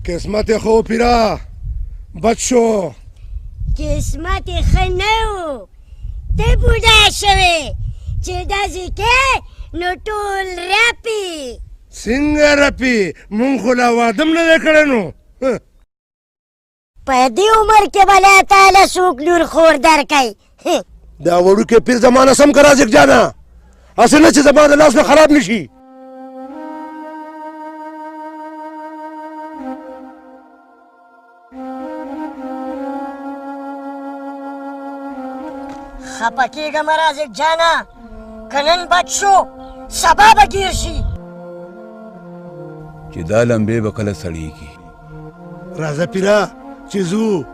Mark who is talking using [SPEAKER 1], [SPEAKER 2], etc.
[SPEAKER 1] قسمت خو پیرا بچ شو.
[SPEAKER 2] قسمت ښه نه و، ته بوډا شوې چې داسې کې نو ټول رپي.
[SPEAKER 1] څنګه رپي؟ مونږ خو لا واده هم نه دی کړی نو.
[SPEAKER 2] په دې عمر کې به الله تعالی څوک لور خور درکوي.
[SPEAKER 1] دا وړوکی پیر زمانه سم که رازق جانه، هسې نه چې زما د لاس نه خراب نه شي.
[SPEAKER 2] خفه کېږه مه رازق جانه، که نن بد شو سبا به ګیر شي.
[SPEAKER 3] چې دا لمبې به کله سړېږي.
[SPEAKER 1] راځه پیره چې ځو.